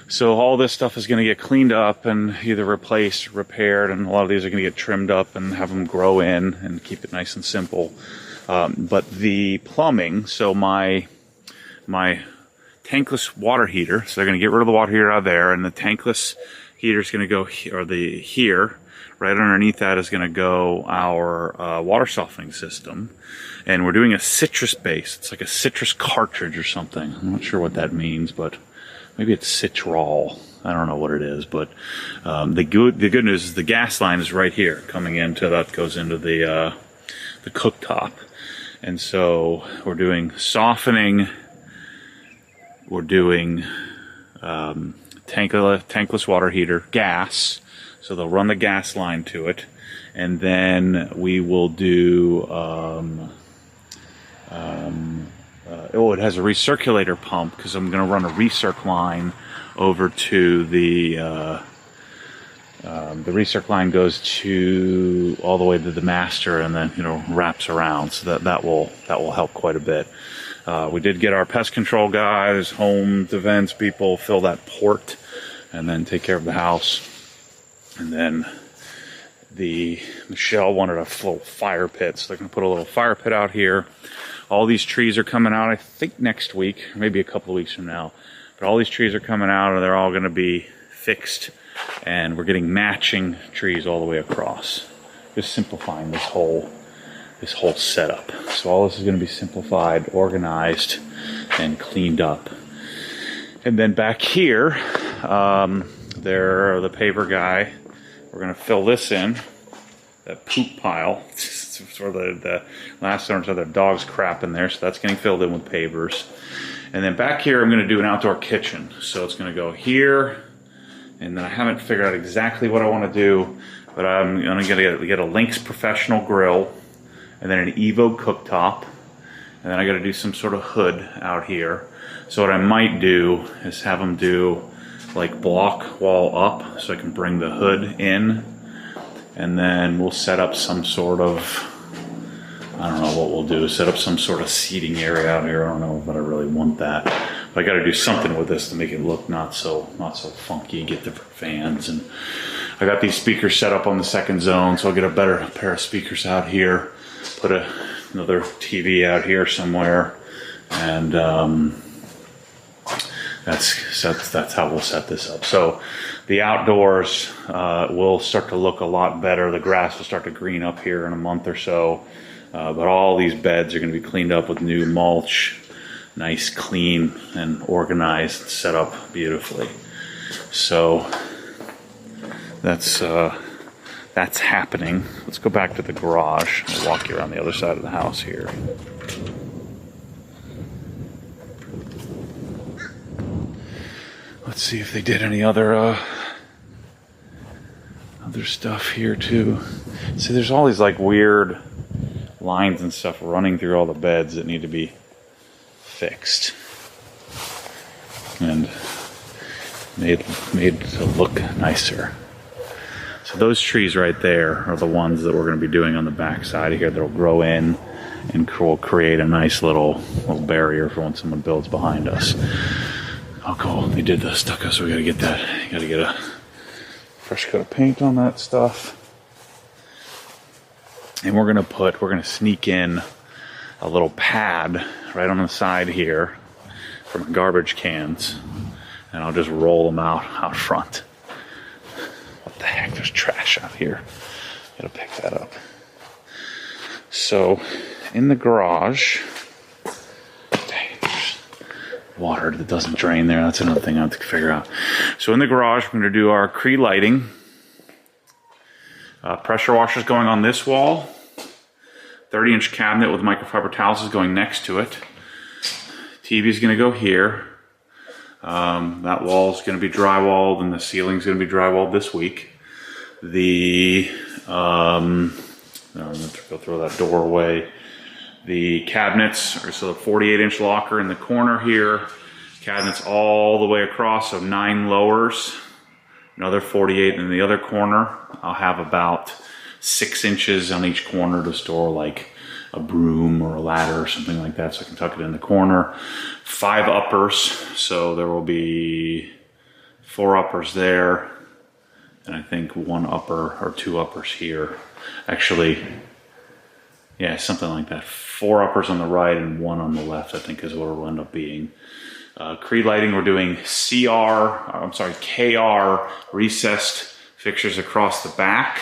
So all this stuff is going to get cleaned up and either replaced, repaired, and a lot of these are going to get trimmed up and have them grow in and keep it nice and simple. But the plumbing, so the tankless water heater. So they're going to get rid of the water heater out of there, and the tankless heater is going to go, here, right underneath that is going to go our water softening system. And we're doing a citrus base. It's like a citrus cartridge or something. I'm not sure what that means, but maybe it's Citrol. I don't know what it is, but the good news is the gas line is right here, coming into that goes into the cooktop, and so we're doing softening. We're doing tankless water heater, gas, so they'll run the gas line to it, and then we will do. It has a recirculator pump because I'm going to run a recirc line over to the recirc line goes to all the way to the master, and then wraps around, so that will help quite a bit. We did get our pest control guys, home defense people, fill that port, and then take care of the house. And then Michelle wanted a little fire pit, so they're going to put a little fire pit out here. All these trees are coming out, I think next week, maybe a couple of weeks from now. But all these trees are coming out, and they're all going to be fixed. And we're getting matching trees all the way across. Just simplifying this whole setup. So all this is going to be simplified, organized, and cleaned up. And then back here, the paver guy. We're going to fill this in, that poop pile. For the last owners had their dog's crap in there, so that's getting filled in with pavers. And then back here, I'm going to do an outdoor kitchen. So it's going to go here, and then I haven't figured out exactly what I want to do, but I'm going to get a Lynx Professional grill, and then an Evo cooktop, and then I got to do some sort of hood out here. So what I might do is have them do like block wall up, so I can bring the hood in. And then we'll set up some sort of, I don't know what we'll do, set up some sort of seating area out here. I don't know, but I really want that. But I got to do something with this to make it look not so funky, get different fans. And I got these speakers set up on the second zone, so I'll get a better pair of speakers out here, put another TV out here somewhere, and that's how we'll set this up. So the outdoors will start to look a lot better. The grass will start to green up here in a month or so. But all these beds are going to be cleaned up with new mulch, nice, clean, and organized, set up beautifully. So that's happening. Let's go back to the garage. I'll walk you around the other side of the house here. Let's see if they did any other stuff here too. See, there's all these like weird lines and stuff running through all the beds that need to be fixed and made to look nicer. So those trees right there are the ones that we're going to be doing on the back side of here that'll grow in and will create a nice little barrier for when someone builds behind us. Oh, cool. They did the stucco, so we gotta get that. Gotta get a fresh coat of paint on that stuff. And we're gonna sneak in a little pad right on the side here for my garbage cans. And I'll just roll them out front. What the heck? There's trash out here. Gotta pick that up. So, in the garage, water that doesn't drain there. That's another thing I have to figure out. So in the garage, we're going to do our Cree lighting. Pressure washer's going on this wall. 30-inch cabinet with microfiber towels is going next to it. TV's going to go here. That wall's going to be drywalled, and the ceiling's going to be drywalled this week. I'm going to go throw that door away. The cabinets are so the 48-inch locker in the corner here. Cabinets all the way across, so 9 lowers. Another 48 in the other corner. I'll have about 6 inches on each corner to store like a broom or a ladder or something like that, so I can tuck it in the corner. 5 uppers, so there will be 4 uppers there, and I think 1 upper or 2 uppers here. Actually, yeah, something like that. 4 uppers on the right and 1 on the left, I think, is what it will end up being. Creed lighting, we're doing KR recessed fixtures across the back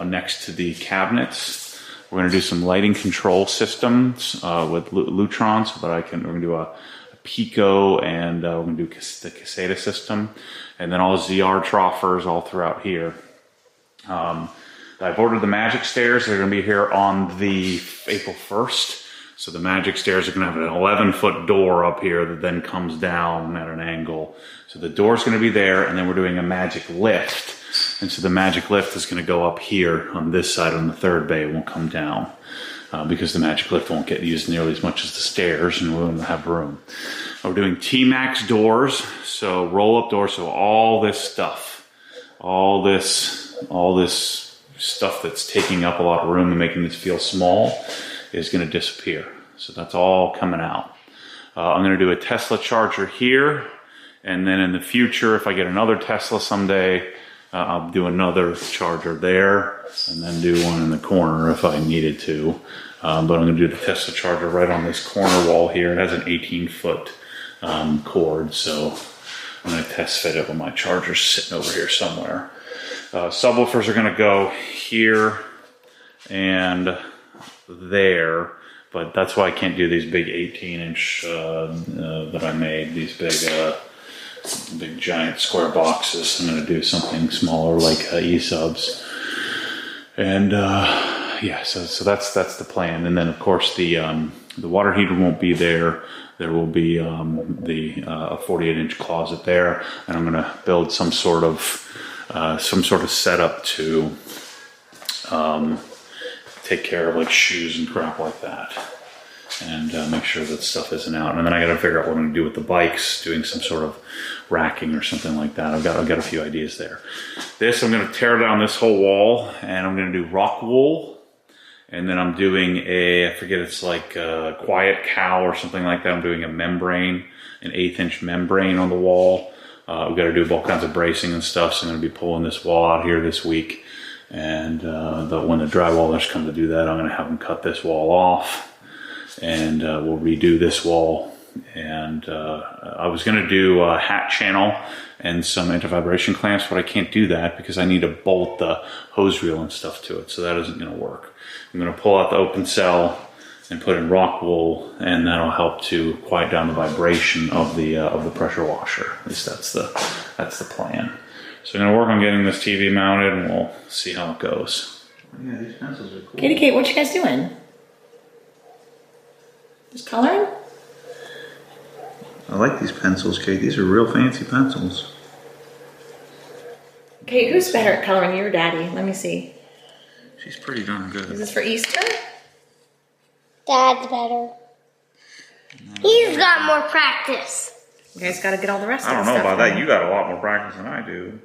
next to the cabinets. We're going to do some lighting control systems with Lutron so that we're going to do a Pico, and we're going to do the Caseta system, and then all ZR troffers all throughout here. I've ordered the magic stairs. They're going to be here on the April 1st. So the magic stairs are going to have an 11-foot door up here that then comes down at an angle. So the door's going to be there, and then we're doing a magic lift. And so the magic lift is going to go up here on this side on the third bay. It won't come down because the magic lift won't get used nearly as much as the stairs, and we won't have room. We're doing T-Max doors, so roll-up doors. So all this stuff, all this stuff that's taking up a lot of room and making this feel small is going to disappear. So that's all coming out. I'm going to do a Tesla charger here, and then in the future, if I get another Tesla someday, I'll do another charger there, and then do one in the corner if I needed to. But I'm going to do the Tesla charger right on this corner wall here. It has an 18-foot cord, so I'm going to test fit it when my charger's sitting over here somewhere. Subwoofers are going to go here and there, but that's why I can't do these big 18-inch that I made, these big giant square boxes. I'm going to do something smaller like e-subs. And yeah, so that's the plan. And then of course the water heater won't be there. There will be a 48-inch closet there, and I'm going to build some sort of setup to take care of like shoes and crap like that, and make sure that stuff isn't out. And then I got to figure out what I'm going to do with the bikes, doing some sort of racking or something like that. I've got a few ideas there. I'm going to tear down this whole wall, and I'm going to do rock wool. And then I'm doing I forget, it's like a Quiet Cow or something like that. I'm doing a membrane, an 1/8-inch membrane on the wall. We've got to do all kinds of bracing and stuff, so I'm going to be pulling this wall out here this week. And when the drywallers come to do that, I'm going to have them cut this wall off, and we'll redo this wall. And I was going to do a hat channel and some anti-vibration clamps, but I can't do that because I need to bolt the hose reel and stuff to it, so that isn't going to work. I'm going to pull out the open cell and put in rock wool, and that'll help to quiet down the vibration of the pressure washer. At least that's the plan. So I'm going to work on getting this TV mounted, and we'll see how it goes. Yeah, these pencils are cool. Katie Kate, what you guys doing? Just coloring? I like these pencils, Kate. These are real fancy pencils. Kate, who's better at coloring, you or Daddy? Let me see. She's pretty darn good. Is this for Easter? Dad's better. He's got more practice. You guys got to get all the rest of I the don't know stuff about that. in. You got a lot more practice than I do.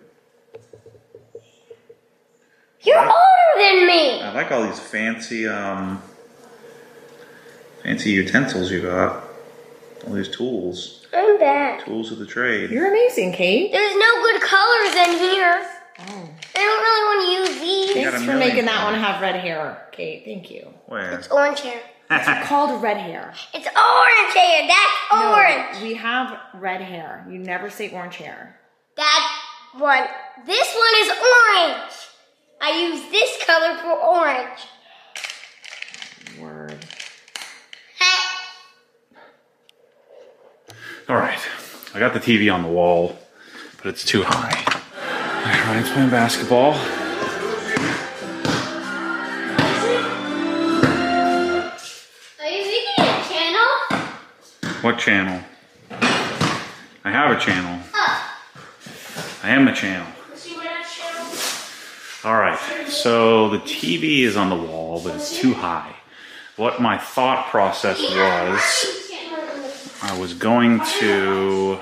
You're older than me. I like all these fancy utensils you got. All these tools. I'm bad. Tools of the trade. You're amazing, Kate. There's no good colors in here. Oh. I don't really want to use these. got a Thanks for million making that colors. one have red hair, Kate. Thank you. Where? It's orange hair. It's called red hair. It's orange hair. That's orange. No, we have red hair. You never say orange hair. That one. This one is orange. I use this color for orange. Word. Hey. All right. I got the TV on the wall, but it's too high. Ryan's playing basketball. Are you making a channel? What channel? I have a channel. Oh. I am the channel. Let's see what that channel. All right. So the TV is on the wall, but it's too high. What my thought process was, I was going to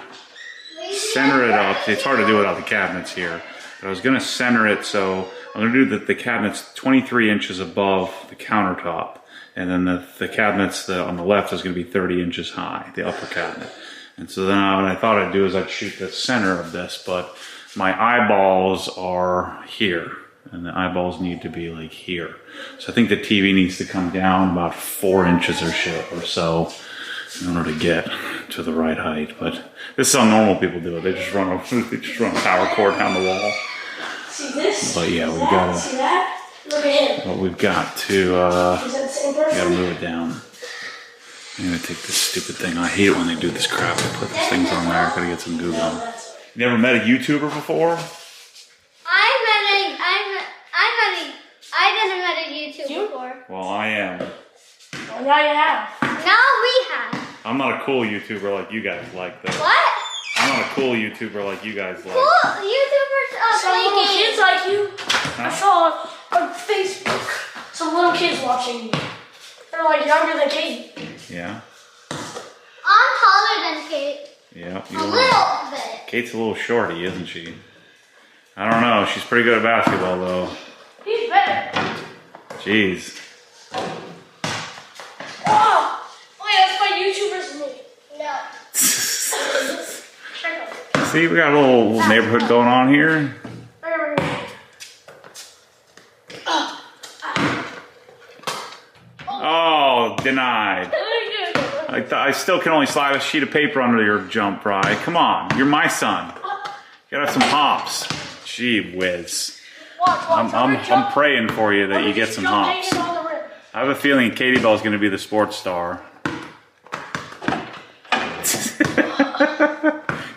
center it up. It's hard to do without the cabinets here, but I was going to center it, so I'm going to do the cabinets 23 inches above the countertop, and then the cabinets on the left is going to be 30 inches high, the upper cabinet. And so then what I thought I'd do is I'd shoot the center of this, but my eyeballs are here, and the eyeballs need to be like here. So I think the TV needs to come down about 4 inches or so in order to get to the right height, but this is how normal people do it. They just run a power cord down the wall. See this? But yeah, we've got See that? Look at him. to. But we've got to. Is that the same person? Gotta move it down. I'm gonna take this stupid thing. I hate it when they do this crap. They put these things on there. Gotta get some goo on. You never met a YouTuber before? I didn't met a YouTube before. Well, I am. Well, now you have. Now we have. I'm not a cool YouTuber like you guys like, though. What? I'm not a cool YouTuber like you guys like. Cool YouTubers Some play little games. kids like you. Huh? I saw on Facebook some little kids watching you. They're like younger than Katie. Yeah. I'm taller than Kate. Yeah. A You are. little bit. Kate's a little shorty, isn't she? I don't know. She's pretty good at basketball, though. He's better. Jeez. Oh, wait, that's my YouTubers me. No. See, we got a little neighborhood going on here. Oh, denied. I still can only slide a sheet of paper under your jump, Bri. Come on, you're my son. You gotta have some hops. Gee whiz. I'm praying for you that you get some hops. I have a feeling Katie Bell's gonna be the sports star.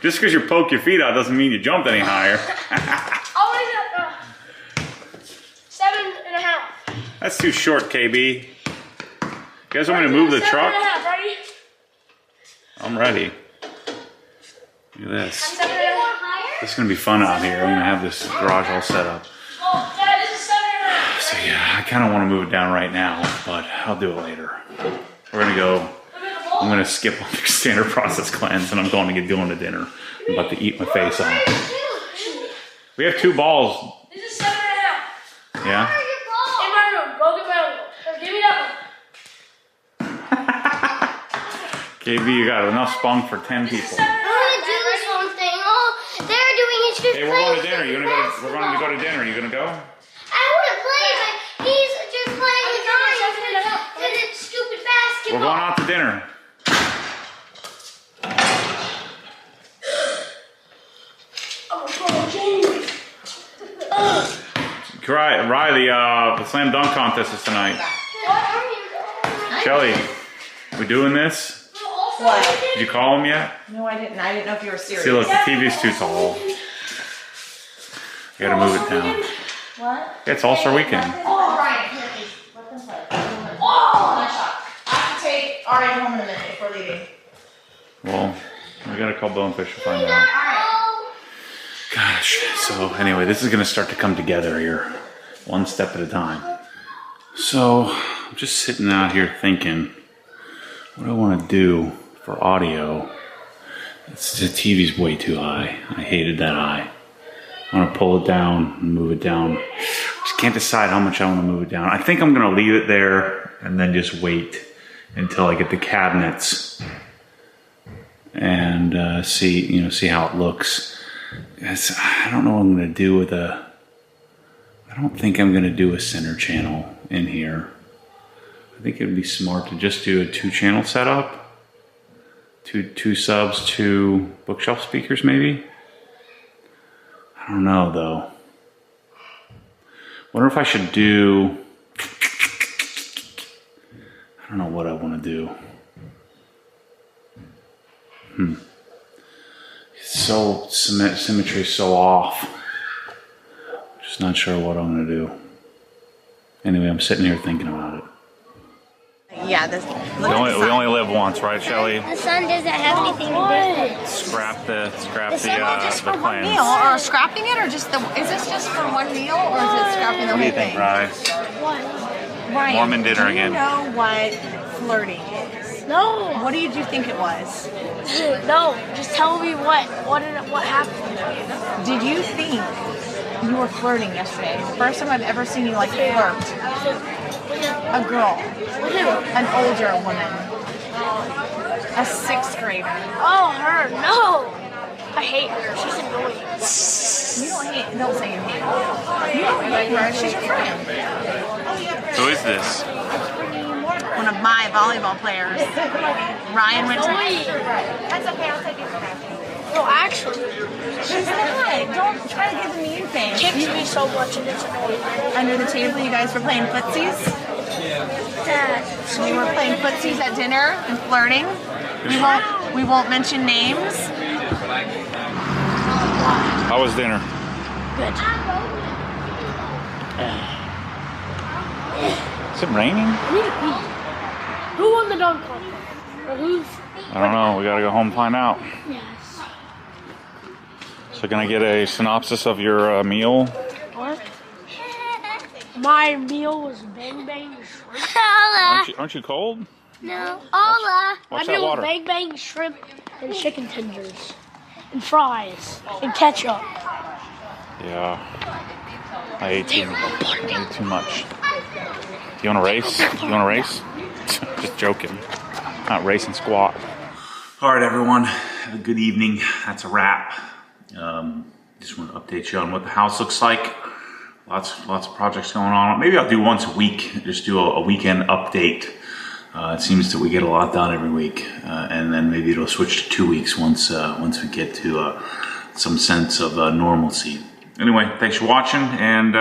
Just because you poke your feet out doesn't mean you jumped any higher. Always at 7.5. That's too short, KB. You guys want me to move the truck? 7.5, ready? I'm ready. Look at this. 7.5. This is gonna be fun out here. I'm gonna have this garage all set up. Oh, Dad, this is 7.5. So yeah, I kind of want to move it down right now, but I'll do it later. We're gonna go. I'm gonna skip on the standard process cleanse, and I'm going to get going to dinner. I'm about to eat my face off. We have 2 balls. This is 7.5. Yeah. In my room. Go get my own. Give me that one. KB, you got enough spunk for 10 people. I want to do this one thing. Oh, they're doing it just Hey, we're going to dinner. We're going to go to dinner. You gonna go? I want to play, but he's just playing his arms with his stupid basketball. We're going out to dinner. Riley, the slam dunk contest is tonight. Shelly, we doing this? What? Did you call him yet? No, I didn't. I didn't know if you were serious. See, look, the TV's too tall. You gotta move it down. What? Yeah, it's All-Star Weekend. Oh, Brian, here, please. Let them play. Oh, nice shot. I have to take Ari home in a minute before leaving. Well, we gotta call Bonefish to find out. Alright. Gosh, so anyway, this is gonna start to come together here, one step at a time. So, I'm just sitting out here thinking, what do I wanna do for audio? The TV's way too high. I hated that high. I wanna pull it down and move it down. Just can't decide how much I wanna move it down. I think I'm gonna leave it there and then just wait until I get the cabinets and see how it looks. I don't know what I'm going to do with I don't think I'm going to do a center channel in here. I think it would be smart to just do a 2-channel setup. Two subs, 2 bookshelf speakers maybe. I don't know though. Wonder if I should do, I don't know what I want to do. So symmetry is so off. Just not sure what I'm gonna do. Anyway, I'm sitting here thinking about it. Yeah, this. We only live once, right, Shelly? The sun doesn't have anything to do with it. Scrap the Just for one plans. meal, or scrapping it, or just is this just for one meal, or is it scrapping the What do whole you think, thing? Rye? Ryan, Mormon dinner do you again. know what flirting is? No, What did you think it was? no. Just tell me what happened. Did you think you were flirting yesterday? The first time I've ever seen you like flirt. A girl, an older woman, a 6th grader. Oh, her. No. I hate her. She's annoying. You don't say you hate her. You don't hate her. She's your friend. Who is this? One of my volleyball players. Ryan went to. That's okay. I'll take it for that. No, actually, She's not. Don't try to give the mean face. kicks me so much and it's annoying. Under the table, you guys were playing footsies. We were playing footsies at dinner and flirting. We won't mention names. How was dinner? Good. Is it raining? I need to pee. Who won the dunk contest? Or who's? I don't know. We gotta go home and find out. Yes. So can I get a synopsis of your meal? What? My meal was bang bang shrimp. Hola. Aren't you cold? No. Hola. Watch My that meal was water. bang bang shrimp and chicken tenders and fries and ketchup. Yeah. I ate too much. You want to race? You want to race? Just joking. Not racing squat. All right, everyone. Have a good evening. That's a wrap. Just want to update you on what the house looks like. Lots of projects going on. Maybe I'll do once a week. Just do a weekend update. It seems that we get a lot done every week, and then maybe it'll switch to 2 weeks once we get to some sense of normalcy. Anyway, thanks for watching, and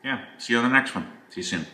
yeah, see you on the next one. See you soon.